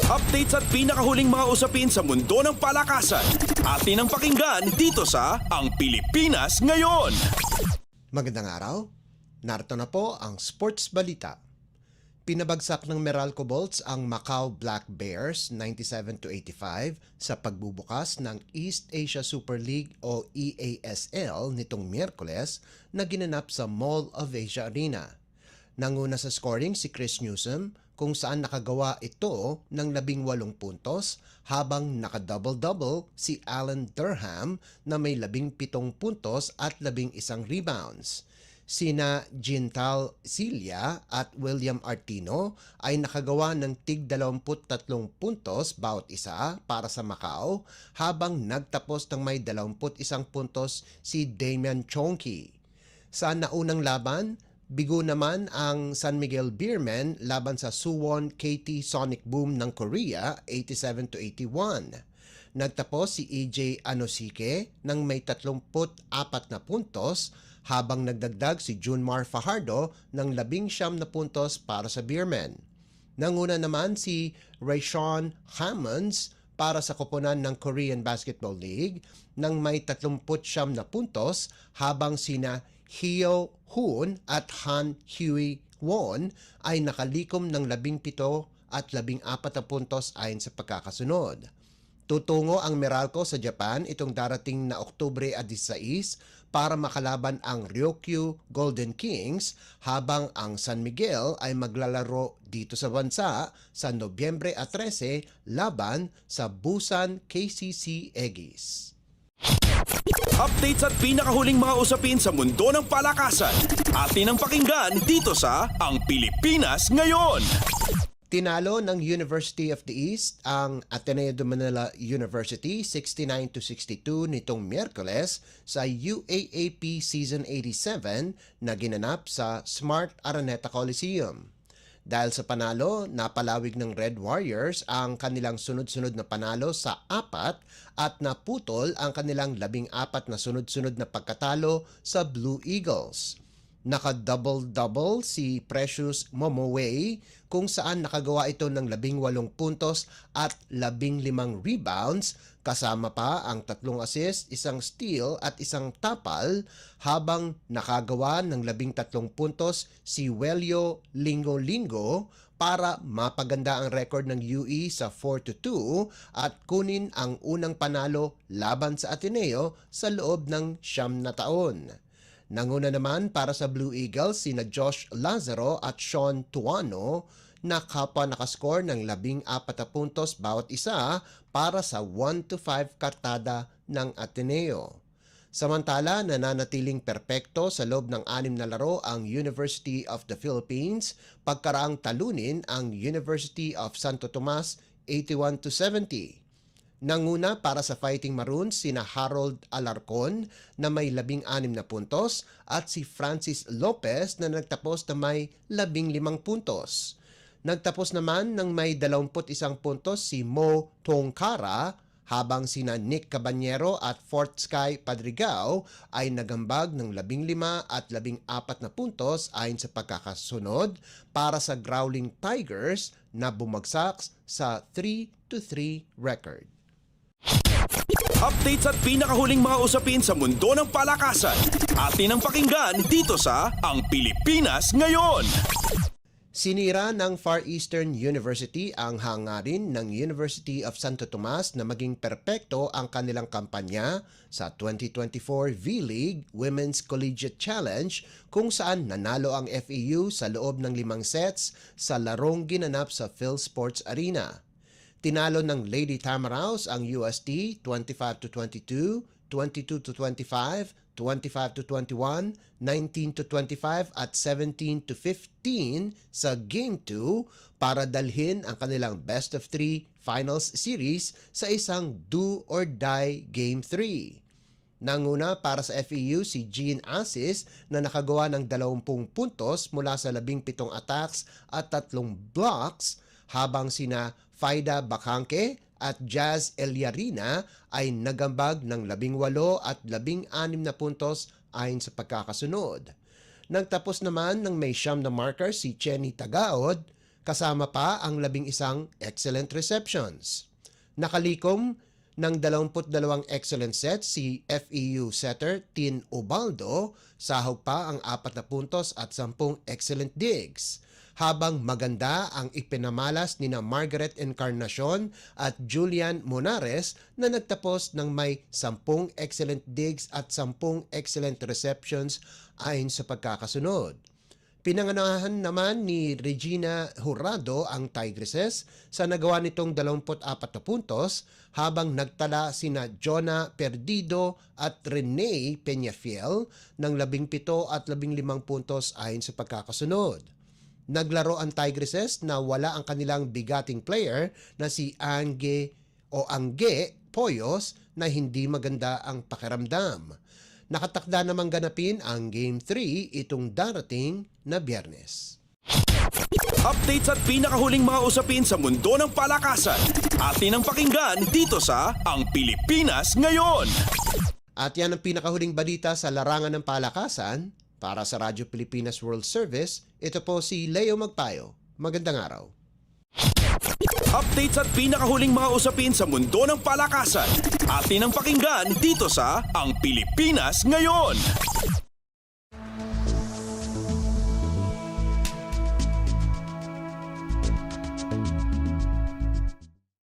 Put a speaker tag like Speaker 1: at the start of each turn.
Speaker 1: Updates at pinakahuling mga usapin sa mundo ng palakasan. Atin ang pakinggan dito sa Ang Pilipinas Ngayon.
Speaker 2: Magandang araw. Narito na po ang sports balita. Pinabagsak ng Meralco Bolts ang Macau Black Bears 97-85 sa pagbubukas ng East Asia Super League o EASL nitong Miyerkules na ginanap sa Mall of Asia Arena. Nanguna sa scoring si Chris Newsom kung saan nakagawa ito ng 18 puntos habang naka-double-double si Alan Durham na may 17 puntos at 11 rebounds. Sina Gintal Cilia at William Artino ay nakagawa ng tig 23 puntos bawat isa para sa Macau habang nagtapos ng may 21 puntos si Damian Chonky. Sa naunang laban, bigo naman ang San Miguel Beermen laban sa Suwon KT Sonic Boom ng Korea 87-81. Nagtapos si EJ Anosike ng may 34 na puntos habang nagdagdag si Junmar Fajardo ng 19 na puntos para sa Beermen. Nanguna naman si Rayshawn Hammonds para sa koponan ng Korean Basketball League ng may 39 na puntos habang sina Hyo Hoon at Han Hui Won ay nakalikom ng 17 at 14 na puntos ayon sa pagkakasunod. Tutungo ang Meralco sa Japan itong darating na Oktubre 16 para makalaban ang Ryukyu Golden Kings habang ang San Miguel ay maglalaro dito sa bansa sa Nobyembre 13 laban sa Busan KCC Aegis.
Speaker 1: Updates at pinakahuling mga usapin sa mundo ng palakasan. Atin ang pakinggan dito sa Ang Pilipinas Ngayon.
Speaker 2: Tinalo ng University of the East ang Ateneo de Manila University 69-62 nitong Miyerkules sa UAAP Season 87 na ginanap sa Smart Araneta Coliseum. Dahil sa panalo, napalawig ng Red Warriors ang kanilang sunod-sunod na panalo sa 4 at naputol ang kanilang 14 na sunod-sunod na pagkatalo sa Blue Eagles. Naka-double-double si Precious Momoway kung saan nakagawa ito ng 18 puntos at 15 rebounds kasama pa ang 3 assist, 1 steal at 1 tapal habang nakagawa ng 13 puntos si Welio Lingo-Lingo para mapaganda ang record ng UE sa 4-2 at kunin ang unang panalo laban sa Ateneo sa loob ng 9 na taon. Nanguna naman para sa Blue Eagles sina Josh Lazaro at Sean Tuano na kapwa nakascore ng 14 puntos bawat isa para sa 1-5 kartada ng Ateneo. Samantala, nananatiling perpekto sa loob ng 6 na laro ang University of the Philippines pagkaraang talunin ang University of Santo Tomas 81-70. Nanguna para sa Fighting Maroons sina Harold Alarcon na may 16 na puntos at si Francis Lopez na nagtapos na may 15 puntos. Nagtapos naman ng may 21 puntos si Mo Tongkara habang sina Nick Cabanyero at Fort Sky Padrigao ay nagambag ng 15 at 14 na puntos ayon sa pagkakasunod para sa Growling Tigers na bumagsak sa 3-3 record.
Speaker 1: Updates at pinakahuling mga usapin sa mundo ng palakasan. Atin ang pakinggan dito sa Ang Pilipinas Ngayon.
Speaker 2: Sinira ng Far Eastern University ang hangarin ng University of Santo Tomas na maging perpekto ang kanilang kampanya sa 2024 V-League Women's Collegiate Challenge kung saan nanalo ang FEU sa loob ng 5 sets sa larong ginanap sa PhilSports Arena. Tinalo ng Lady Tamaraws ang UST 25-22, 22-25, 25-21, 19-25 at 17-15 sa Game 2 para dalhin ang kanilang best of 3 finals series sa isang do-or-die Game 3. Nanguna para sa FEU si Jean Assis na nakagawa ng 20 puntos mula sa 17 attacks at 3 blocks habang sina Faida Bacangke at Jazz Eliarina ay nagambag ng 18 at 16 na puntos ayon sa pagkakasunod. Nagtapos naman ng may 9 na marker si Chenny Tagaod kasama pa ang 11 excellent receptions. Nakalikom ng 22 excellent sets si FEU setter Tin Ubaldo, sahog pa ang 4 na puntos at 10 excellent digs. Habang maganda ang ipinamalas ni na Margaret Encarnacion at Julian Monares na nagtapos ng may 10 excellent digs at 10 excellent receptions ayon sa pagkakasunod. Pinanganahan naman ni Regina Jurado ang Tigresses sa nagawa nitong 24 na puntos habang nagtala sina Jonah Perdido at Rene Peñafiel ng 17 at 15 puntos ayon sa pagkakasunod. Naglaro ang Tigresses na wala ang kanilang bigating player na si Angge Poyos na hindi maganda ang pakiramdam. Nakatakda namang ganapin ang Game 3 itong darating na Biyernes.
Speaker 1: Updates at pinakahuling mga usapin sa mundo ng palakasan. Atin ang pakinggan dito sa Ang Pilipinas Ngayon.
Speaker 2: At yan ang pinakahuling balita sa larangan ng palakasan. Para sa Radyo Pilipinas World Service, ito po si Leo Magpayo. Magandang araw.
Speaker 1: Updates at pinakahuling mga usapin sa mundo ng palakasan. Atin ang pakinggan dito sa Ang Pilipinas Ngayon.